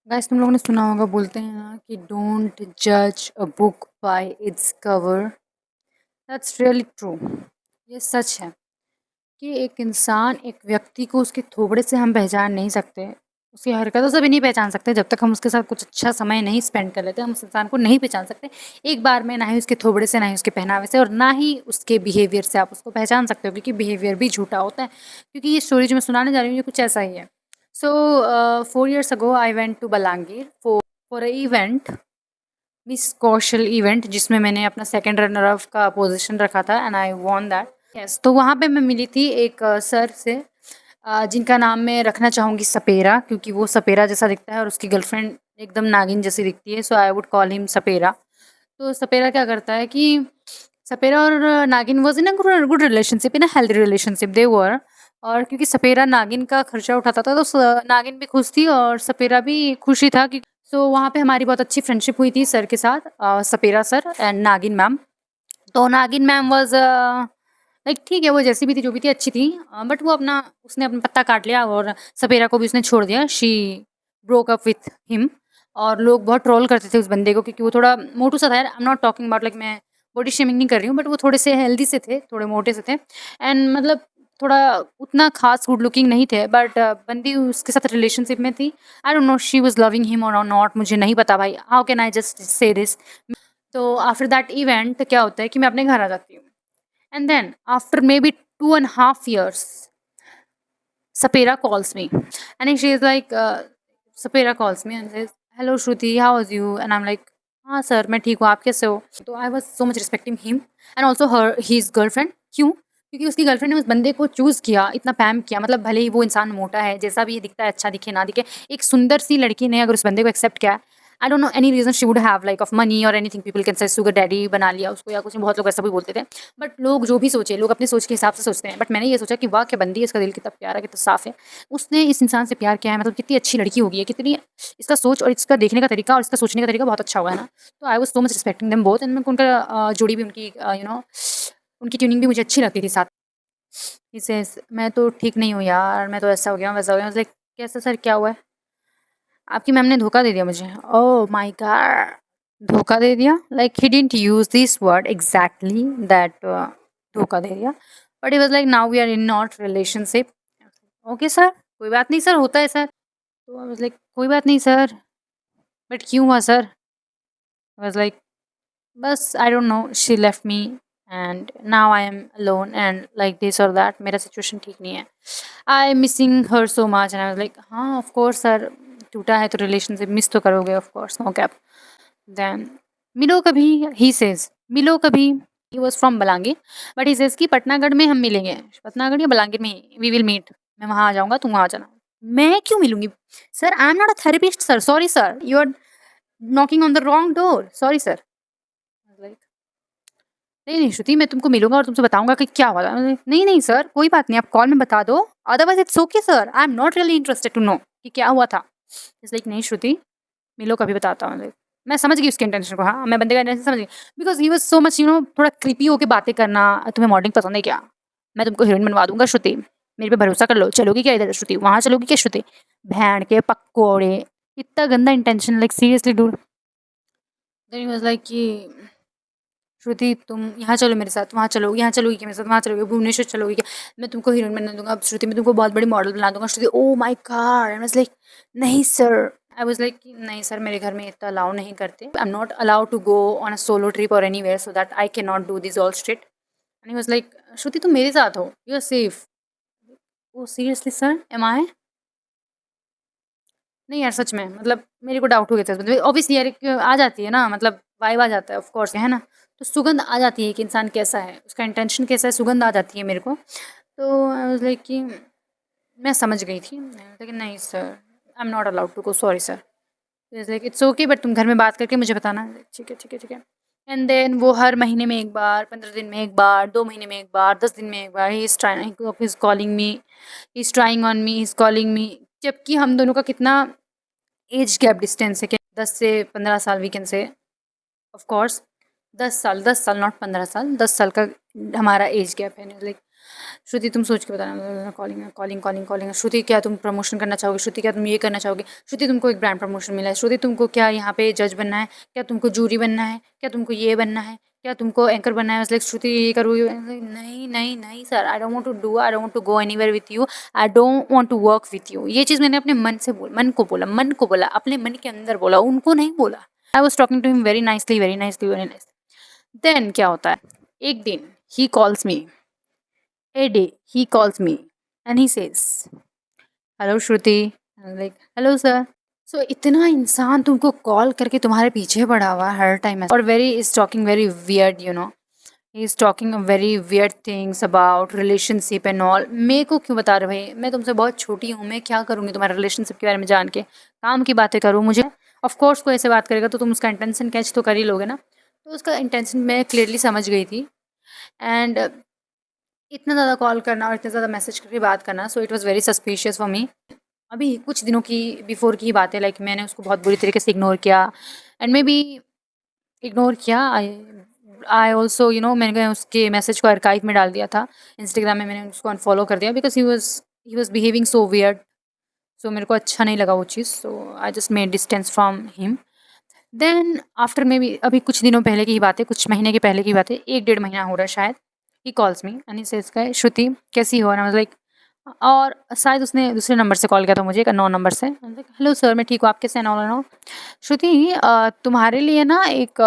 Guys तुम लोगों ने सुना होगा बोलते हैं ना कि डोंट जज a book by its cover. That's really true. ये सच है कि एक इंसान एक व्यक्ति को उसके थोबड़े से हम पहचान नहीं सकते, उसकी हरकतों से भी नहीं पहचान सकते जब तक हम उसके साथ कुछ अच्छा समय नहीं स्पेंड कर लेते। हम उस इंसान को नहीं पहचान सकते एक बार में, ना ही उसके थोबड़े से, ना ही उसके पहनावे से, और ना ही उसके बिहेवियर से आप उसको पहचान सकते हो, क्योंकि बिहेवियर भी झूठा होता है। क्योंकि ये स्टोरी जो मैं सुनाने जा रही हूँ ये कुछ ऐसा ही है। सो 4 years ago I went to Balangir for a event, miss Kaushal event, जिसमें मैंने अपना सेकंड रनर अप का पोजीशन रखा था and I von that. Yes, तो वहाँ पे मैं मिली थी एक सर से, जिनका नाम मैं रखना चाहूँगी सपेरा, क्योंकि वो सपेरा जैसा दिखता है और उसकी गर्लफ्रेंड एकदम नागिन जैसी दिखती है, so I would call him sapera. तो सपेरा क्या करता है कि सपेरा और नागिन was in a good relationship, in a healthy relationship they were. और क्योंकि सपेरा नागिन का खर्चा उठाता था तो नागिन भी खुश थी और सपेरा भी खुश ही था। सो वहाँ पे हमारी बहुत अच्छी फ्रेंडशिप हुई थी सर के साथ, सपेरा सर एंड नागिन मैम। तो नागिन मैम वाज लाइक ठीक है, वो जैसी भी थी जो भी थी अच्छी थी, बट वो अपना उसने अपना पत्ता काट लिया और सपेरा को भी उसने छोड़ दिया। She broke up with him. और लोग बहुत ट्रोल करते थे उस बंदे को, क्योंकि वो थोड़ा मोटू सा था यार। आई am not talking about, like मैं बॉडी शेमिंग नहीं कर रही हूँ, बट वो थोड़े से हेल्दी से थे, थोड़े मोटे से थे एंड मतलब थोड़ा उतना खास गुड लुकिंग नहीं थे, बट बंदी उसके साथ रिलेशनशिप में थी। आई don't know she was loving him और नॉट, मुझे नहीं पता भाई, how can I just say this. तो आफ्टर दैट इवेंट क्या होता है कि मैं अपने घर आ जाती हूँ and then after maybe 2.5 years Sapira calls me and she is like, Sapira calls me and says, "Hello Shruti, how is you?" And I'm like, हाँ सर मैं ठीक हूँ, आप कैसे हो? तो I was so much respecting him and also her his girlfriend. क्यों? क्योंकि उसकी गर्लफ्रेंड ने उस बंदे को चूज़ किया, इतना पैम किया, मतलब भले ही वो इंसान मोटा है, जैसा भी दिखता है, अच्छा दिखे ना दिखे, एक सुंदर सी लड़की ने अगर उस बंदे को एक्सेप्ट किया, I don't know any reason she would have, like of money और anything, people can say sugar daddy बना लिया उसको या कुछ, बहुत लोग ऐसा भी बोलते थे। बट लोग जो भी सोचे, लोग अपनी सोच के हिसाब से सोचते हैं, बट मैंने ये सोचा कि वाह क्या बंदी है, इसका दिल कितना प्यारा, कितना साफ है, उसने इस इंसान से प्यार किया है, मतलब कितनी अच्छी लड़की होगी, कितनी इसका सोच और इसका देखने का तरीका और इसका सोचने का तरीका बहुत अच्छा हुआ है ना। तो I was so much respecting them both and उनका जोड़ी भी, उनकी उनकी ट्यूनिंग भी मुझे अच्छी लगती थी साथ। ही सेज, मैं तो ठीक नहीं हूँ यार, मैं तो ऐसा हो गया हूँ, वैसा हो गया हूँ। लाइक कैसे सर, क्या हुआ है? आपकी मैम ने धोखा दे दिया मुझे। Oh my God! धोखा दे दिया? Like he didn't use this word exactly that, धोखा दे दिया। But he was like, now we are in not relationship. Okay sir, कोई बात नहीं सर, होता है सर। तो आई वाज़ लाइक, कोई बात नहीं सर, बट क्यों हुआ सर? आई वाज़ लाइक, बस I don't know, she left me and now I am alone and like this और दैट, मेरा सिचुएशन ठीक नहीं है। I am missing her so much and I was like, हाँ of course sir, टूटा है तो रिलेशनशिप मिस तो करोगे of course, no cap. Then मिलो कभी, ही सेज, मिलो कभी। He was from Balangir but he says कि पटनागढ़ में हम मिलेंगे, पटनागढ़ या बलांगीर में वी विल मीट। मैं वहाँ आ जाऊँगा, तुम वहाँ आ जाना। मैं क्यों मिलूंगी? Sir I am not a therapist sir, sorry sir, you are knocking on the wrong door, sorry sir. Like, नहीं नहीं श्रुति, मैं तुमको मिलूंगा और तुमसे बताऊंगा कि क्या हुआ था। नहीं नहीं सर, कोई बात नहीं, आप कॉल में बता दो, otherwise it's okay sir, I am not really interested to know कि क्या हुआ था। इट्स लाइक, नहीं श्रुति, मिलो कभी, बताता हूँ। मैं समझ गई उसके इंटेंशन को, हाँ मैं बंदे का इंटेंशन समझ गई, because he was so much थोड़ा क्रीपी होके बातें करना। तुम्हें मॉडलिंग पसंद है क्या? मैं तुमको हीरोइन बनवा दूंगा श्रुति, मेरे पे भरोसा कर लो। चलोगी क्या इधर श्रुति, वहाँ चलोगी क्या श्रुति? भैन के पक्कोड़े, इतना गंदा intention, like seriously dude. Then he was like कि श्रुति तुम यहाँ चलो मेरे साथ, वहाँ चलो, यहाँ चलोगी क्या मेरे साथ, वहाँ चलोगी, भुवनेश्वर चलोगी क्या? मैं तुमको हीरोइन बना दूंगा अब श्रुति, मैं तुमको बहुत बड़ी मॉडल बना दूंगा Shruti. Oh my god! I was like, नहीं सर। आई वाज लाइक, नहीं सर, मेरे घर में इतना अलाउ नहीं करते, I am not allowed to go on a solo trip और anywhere, so that I can not do this all shit. And he was like, Shruti तुम मेरे साथ हो, you are safe. Oh seriously sir, am I? नहीं यार सच में, मतलब मेरे को डाउट हो गया था, मतलब ऑब्वियसली यार, एक आ जाती है ना, मतलब वाइब आ जाता है ऑफ कोर्स, है ना? तो सुगंध आ जाती है कि इंसान कैसा है, उसका इंटेंशन कैसा है, सुगंध आ जाती है मेरे को। तो आई वाज लाइक कि मैं समझ गई थी, लेकिन नहीं sir, I am not allowed to go, sorry sir. Like it's okay, but तुम घर में बात करके मुझे बताना। ठीक है ठीक है ठीक है। एंड देन वो हर महीने में एक बार, 15 दिन में एक बार, 2 महीने में एक बार, 10 दिन में एक बार, he is trying, he is calling me, he is trying on me, he is calling me. जबकि हम दोनों का कितना एज गैप डिस्टेंस है, क्या 10 से 15 साल, we can say, of course 10 साल, 10 साल, नॉट 15 साल, 10 साल का हमारा एज गैप है। लाइक श्रुति तुम सोच के बताना। Calling calling calling calling. Shruti क्या तुम प्रमोशन करना चाहोगे? श्रुति क्या तुम ये करना चाहोगे? श्रुति तुमको एक ब्रांड प्रमोशन मिला है। श्रुति तुमको क्या यहाँ पे जज बनना है? क्या तुमको जूरी बनना है? क्या तुमको ये बनना है? क्या तुमको एंकर बनना है? लाइक श्रुति ये करोगी? नहीं नहीं नहीं sir, I don't want to do, I don't want to go anywhere with you, I don't want to work with you. ये चीज़ मैंने अपने मन को बोला, अपने मन के अंदर बोला, उनको नहीं बोला। I was talking to him very nicely very nicely very nice. Then क्या होता है, एक दिन he calls me, a day he calls me and he says, hello Shruti. I'm like, hello sir. सो इतना इंसान तुमको कॉल करके तुम्हारे पीछे पड़ा हुआ है हर टाइम, और very is talking very weird, you know, he is talking very weird things about relationship and all. मेरे को क्यों बता रहे भाई, मैं तुमसे बहुत छोटी हूँ, मैं क्या करूँगी तुम्हारे रिलेशनशिप के बारे में जान के? काम की बातें करूँ मुझे? ऑफ कोर्स कोई ऐसे बात करेगा तो तुम उसका इंटेंशन कैच तो कर ही लोगे ना। तो उसका इंटेंशन मैं क्लियरली समझ गई थी। एंड इतना ज़्यादा कॉल करना और इतना ज़्यादा मैसेज करके बात करना, so it was very suspicious for me. अभी कुछ दिनों की बिफोर की बात है, लाइक मैंने उसको बहुत बुरी तरीके से इग्नोर किया, एंड मे बी इग्नोर किया, आई ऑल्सो यू नो, मैंने उसके मैसेज को आर्काइव में डाल दिया था इंस्टाग्राम में, मैंने उसको अनफॉलो कर दिया because he was behaving so weird. So मेरे को अच्छा नहीं लगा वो चीज़, so I just made distance from him. Then after maybe, अभी कुछ दिनों पहले की बात है, कुछ महीने के पहले की बात है, 1 डेढ़ महीना हो रहा है शायद। He calls me and he says, Shruti कैसी हो? एंड आई वाज लाइक, और शायद उसने दूसरे नंबर से कॉल किया था मुझे, एक अननोन नंबर से। हेलो सर, मैं ठीक हूँ, आप कैसे हैं? नो श्रुति, तुम्हारे लिए ना एक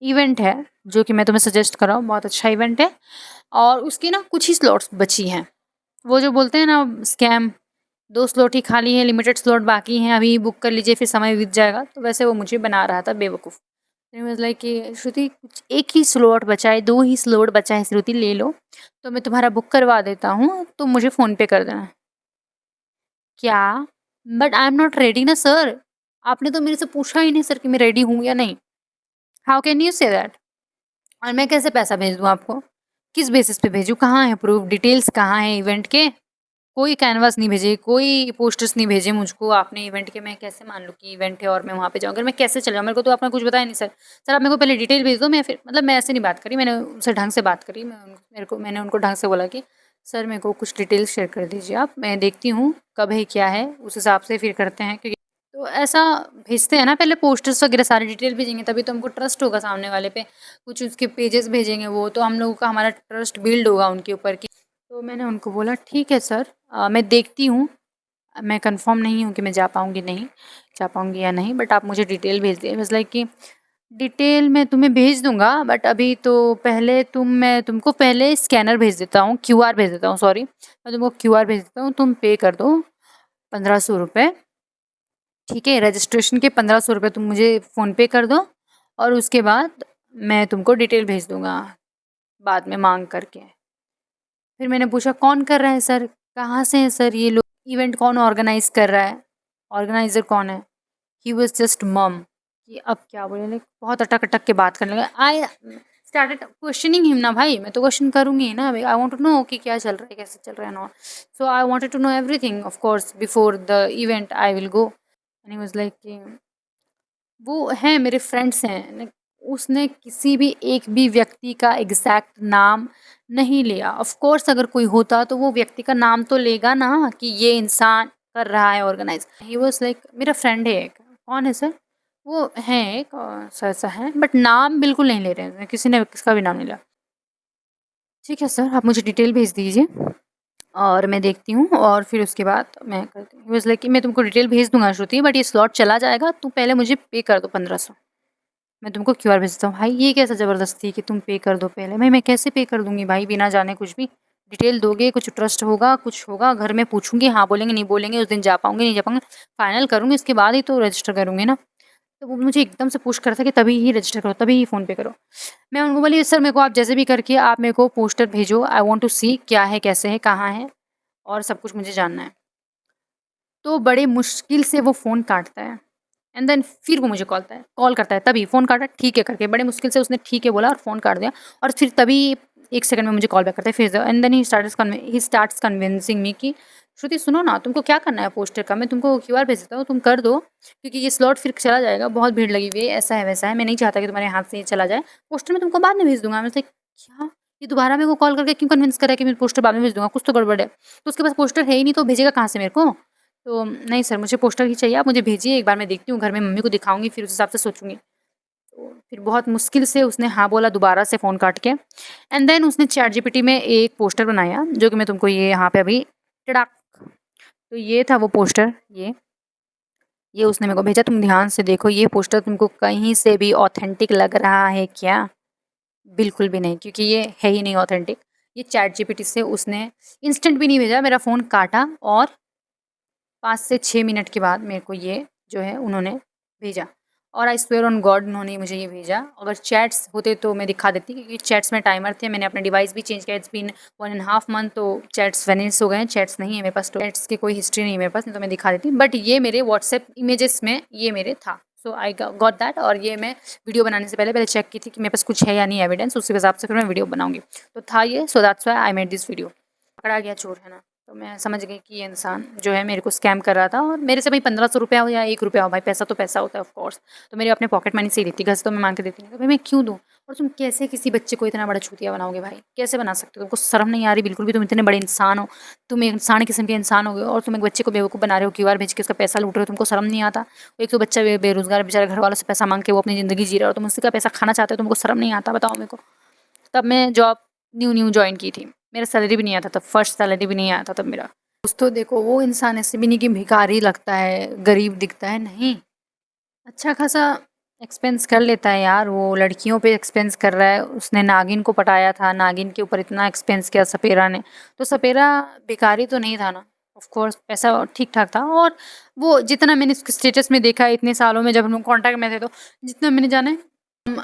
इवेंट है जो कि मैं तुम्हें सजेस्ट कर रहा हूँ, बहुत अच्छा इवेंट है, और उसकी ना कुछ ही स्लॉट्स बची हैं। वो जो बोलते हैं ना स्कैम, 2 स्लॉट ही खाली हैं, लिमिटेड स्लॉट बाकी हैं, अभी बुक कर लीजिए फिर समय बीत जाएगा, तो वैसे वो मुझे बना रहा था बेवकूफ़। वाज लाइक कि श्रुति कुछ एक ही स्लॉट बचा है, 2 ही स्लॉट बचा है श्रुति, ले लो, तो मैं तुम्हारा बुक करवा देता हूँ, तो मुझे फ़ोन पे कर देना। क्या? But I am not ready ना सर, आपने तो मेरे से पूछा ही नहीं सर कि मैं रेडी हूँ या नहीं। How can you say that? और मैं कैसे पैसा भेज दूँ आपको? किस बेसिस पे भेजूँ? कहाँ है प्रूफ? डिटेल्स कहाँ है इवेंट के? कोई कैनवास नहीं भेजे, कोई पोस्टर्स नहीं भेजे मुझको आपने इवेंट के। मैं कैसे मान लूँ कि इवेंट है और मैं वहाँ पे जाऊँ? अगर मैं कैसे चले जाऊँ? मेरे को तो आपने कुछ बताया नहीं सर। सर आप मेरे को पहले डिटेल भेज दो, मैं फिर, मतलब मैं ऐसे नहीं बात करी, मैंने उनसे ढंग से बात करी। मैंने उनको ढंग से बोला कि सर मेरे को कुछ डिटेल्स शेयर कर दीजिए आप, मैं देखती हूँ कब है क्या है, उस हिसाब से फिर करते हैं। क्योंकि तो ऐसा भेजते हैं ना, पहले पोस्टर्स वगैरह सारी डिटेल भेजेंगे तभी तो हमको ट्रस्ट होगा सामने वाले पे। कुछ उसके पेजेस भेजेंगे वो, तो हम लोगों का हमारा ट्रस्ट बिल्ड होगा उनके ऊपर की। तो मैंने उनको बोला ठीक है सर, मैं देखती हूँ, मैं कंफर्म नहीं हूँ कि मैं जा पाऊँगी या नहीं, बट आप मुझे डिटेल भेज दिए। बस लाइक कि डिटेल मैं तुम्हें भेज दूँगा, बट अभी तो पहले मैं तुमको पहले स्कैनर भेज देता हूँ, क्यूआर भेज देता हूँ, सॉरी, मैं तुमको क्यूआर भेज देता हूँ, तुम पे कर दो 1500 रुपये, ठीक है? रजिस्ट्रेशन के 1500 रुपये तुम मुझे फ़ोनपे कर दो, और उसके बाद मैं तुमको डिटेल भेज दूँगा बाद में मांग करके। फिर मैंने पूछा कौन कर रहा है सर? कहाँ से हैं सर ये लोग? इवेंट कौन ऑर्गेनाइज़ कर रहा है? ऑर्गेनाइज़र कौन है? ही वाज़ जस्ट मम, कि अब क्या बोले, लाइक बहुत अटक-अटक के बात करने लगा। आई स्टार्टेड क्वेश्चनिंग हिम ना भाई, मैं तो क्वेश्चन करूँगी ना, आई वांट टू नो कि क्या चल रहा है, कैसे चल रहा है ना। So I wanted to know everything of course before the event I will go. And he was like कि वो हैं मेरे फ्रेंड्स हैं। उसने किसी भी एक भी व्यक्ति का एग्जैक्ट नाम नहीं लिया। ऑफ कोर्स अगर कोई होता तो वो व्यक्ति का नाम तो लेगा ना कि ये इंसान कर रहा है ऑर्गेनाइज। ही वाज लाइक मेरा फ्रेंड है एक। कौन है सर? वो है एक सर सा है, बट नाम बिल्कुल नहीं ले रहे हैं, किसी ने किसका भी नाम नहीं लिया। ठीक है सर, आप मुझे डिटेल भेज दीजिए और मैं देखती हूँ, और फिर उसके बाद मैं करती हूँ। वाज लाइक कि मैं तुमको डिटेल भेज दूंगा श्रुति, बट ये स्लॉट चला जाएगा, तू पहले मुझे पे कर दो 1500। मैं तुमको क्यूआर भेजता हूँ। भाई ये कैसा ज़बरदस्ती कि तुम पे कर दो पहले? मैं कैसे पे कर दूँगी भाई बिना जाने कुछ भी? डिटेल दोगे, कुछ ट्रस्ट होगा, कुछ होगा, घर में पूछूँगी, हाँ बोलेंगे, नहीं बोलेंगे, उस दिन जा पाऊँगी, नहीं जा पाऊँगी, फाइनल करूँगी, इसके बाद ही तो रजिस्टर करूँगी ना। तो वो मुझे एकदम से पुश कर था कि तभी ही रजिस्टर करो, तभी ही फ़ोन पे करो। मैं उनको बोली सर मेरे को आप जैसे भी करके आप मेरे को पोस्टर भेजो, आई वांट टू सी क्या है, कैसे है, कहाँ है, और सब कुछ मुझे जानना है। तो बड़े मुश्किल से वो फ़ोन काटता है, एंड देन फिर वो मुझे कॉल करता है, तभी फ़ोन काटा ठीक है करके, बड़े मुश्किल से उसने ठीक है बोला और फ़ोन काट दिया, और फिर तभी 1 सेकंड में मुझे कॉल बैक करता है फिर से। And then he starts convincing me कि श्रुति सुनो ना, तुमको क्या करना है पोस्टर का? मैं तुमको क्यूआर भेज देता हूँ, तुम कर दो, क्योंकि ये स्लॉट फिर चला जाएगा, बहुत भीड़ लगी हुई है, ऐसा है वैसा है, मैं नहीं चाहता कि तुम्हारे हाथ से ये चला जाए, पोस्टर मैं तुमको बाद में भेज दूँगा। मैं लाइक क्या? ये दोबारा मेरे को कॉल करके क्यों कन्विंस कर रहा है कि मैं पोस्टर बाद में भेज दूँगा, कुछ तो गड़बड़ है। तो उसके पास पोस्टर है ही नहीं तो भेजेगा कहाँ से मेरे को? तो नहीं सर मुझे पोस्टर ही चाहिए, आप मुझे भेजिए, एक बार मैं देखती हूँ, घर में मम्मी को दिखाऊँगी, फिर उस हिसाब से सोचूँगी। तो फिर बहुत मुश्किल से उसने हाँ बोला दोबारा से फ़ोन काट के एंड देन उसने चैटजीपीटी में एक पोस्टर बनाया जो कि मैं तुमको ये यहाँ पे अभी टड़ाक, तो ये था वो पोस्टर, ये उसने मेरे को भेजा, तुम ध्यान से देखो, ये पोस्टर तुमको कहीं से भी ऑथेंटिक लग रहा है क्या? बिल्कुल भी नहीं, क्योंकि ये है ही नहीं ऑथेंटिक। ये चैटजीपीटी से उसने इंस्टेंट भी नहीं भेजा, मेरा फ़ोन काटा और 5 से 6 मिनट के बाद मेरे को ये जो है उन्होंने भेजा और आई स्वेयर ऑन गॉड उन्होंने मुझे ये भेजा। अगर चैट्स होते तो मैं दिखा देती, क्योंकि चैट्स में टाइमर थे, मैंने अपना डिवाइस भी चेंज किया, इट्स बीन 1.5 मंथ, तो चैट्स वेनिश हो गए हैं, चैट्स नहीं है मेरे पास, तो चैट्स की कोई हिस्ट्री नहीं है मेरे पास, नहीं तो मैं दिखा देती। बट ये मेरे व्हाट्सएप इमेजेस में ये मेरे था, सो आई गॉट दैट। और ये मैं वीडियो बनाने से पहले चेक की थी कि मेरे पास कुछ है या नहीं एविडेंस, उसी हिसाब से फिर मैं वीडियो बनाऊंगी। तो था ये, so that's why I made this video. पकड़ा गया चोर, है ना? तो मैं समझ गई कि ये इंसान जो है मेरे को स्कैम कर रहा था और मेरे से भाई 1500 रुपया हो या 1 रुपया हो, भाई पैसा तो पैसा होता है ऑफ कोर्स, तो मेरे अपने पॉकेट मनी से ही देती, घर से तो मैं मांग के देती नहीं, तो भाई मैं क्यों दूँ? और तुम कैसे किसी बच्चे को इतना बड़ा चूतिया बनाओगे भाई? कैसे बना सकते हो? तुमको शर्म नहीं आ रही बिल्कुल भी? तुम इतने बड़े इंसान हो, तुम एक इंसान किस्म के इंसान हो गए और तुम एक बच्चे को बेवकूफ़ बना रहे हो, क्यूआर भेज के उसका पैसा लूट रहे हो, तुमको शर्म नहीं आता? एक तो बच्चा बेरोजगार बेचारा घर वालों से पैसा मांग के वो अपनी ज़िंदगी जी रहा है और तुम उससे का पैसा खाना चाहते हो, तुमको शर्म नहीं आता? बताओ मेरे को। तब मैं जॉब न्यू जॉइन की थी, मेरा सैलरी भी नहीं आता था, फर्स्ट सैलरी भी नहीं आया था तब मेरा। दोस्तों देखो, वो इंसान ऐसे भी नहीं कि भिखारी लगता है, गरीब दिखता है, नहीं, अच्छा खासा एक्सपेंस कर लेता है यार, वो लड़कियों पे एक्सपेंस कर रहा है, उसने नागिन को पटाया था, नागिन के ऊपर इतना एक्सपेंस किया सपेरा ने, तो सपेरा भिखारी तो नहीं था ना, ऑफ कोर्स पैसा ठीक ठाक था। और वो जितना मैंने उसके स्टेटस में देखा इतने सालों में, जब हम लोग कॉन्टैक्ट में थे, तो जितना मैंने जाना है,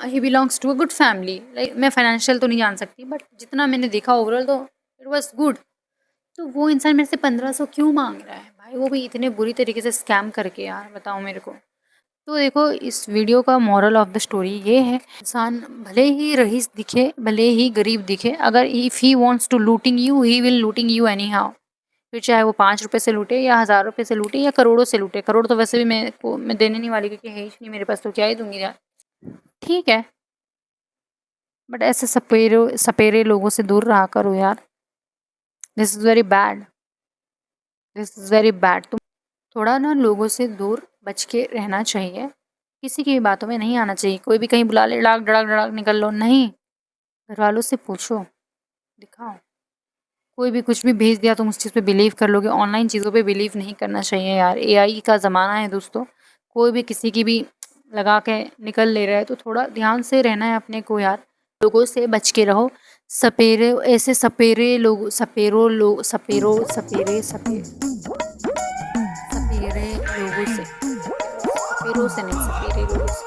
he belongs to a good family, like मैं फाइनेंशियल तो नहीं जान सकती, बट जितना मैंने देखा ओवरऑल तो इट वॉज गुड। तो वो इंसान मेरे से 1500 क्यों मांग रहा है भाई, वो भी इतने बुरी तरीके से स्कैम करके, यार बताओ मेरे को। तो देखो, इस वीडियो का मोरल ऑफ द स्टोरी ये है, इंसान भले ही रईस दिखे, भले ही गरीब दिखे, अगर if he wants to looting you, he will looting you anyhow. फिर चाहे वो 5 रुपये से लूटे या 1000 रुपये से लूटे या करोड़ों से लूटे, करोड़ तो वैसे भी मैं देने नहीं वाली, क्योंकि है ही नहीं मेरे पास, तो क्या ही दूंगी यार, ठीक है। बट ऐसे सपेरे सपेरे लोगों से दूर रहा करो यार, this is very bad, this is very bad. तुम थोड़ा ना लोगों से दूर बच के रहना चाहिए, किसी की भी बातों में नहीं आना चाहिए। कोई भी कहीं बुला ले, डाक डड़ाक डड़ाक निकल लो, नहीं, घर वालों से पूछो, दिखाओ। कोई भी कुछ भी भेज दिया तुम उस चीज़ पे बिलीव कर लोगे, ऑनलाइन चीज़ों पे बिलीव नहीं करना चाहिए यार, एआई का ज़माना है दोस्तों, कोई भी किसी की भी लगा के निकल ले रहा है, तो थोड़ा ध्यान से रहना है अपने को यार, लोगों से बच के रहो। सपेरे, ऐसे सपेरे लोग, सपेरों लोग, सपेरों सपेरे सपेरे सपेरे लोगों से, सपेरों से नहीं, सपेरे लोगों से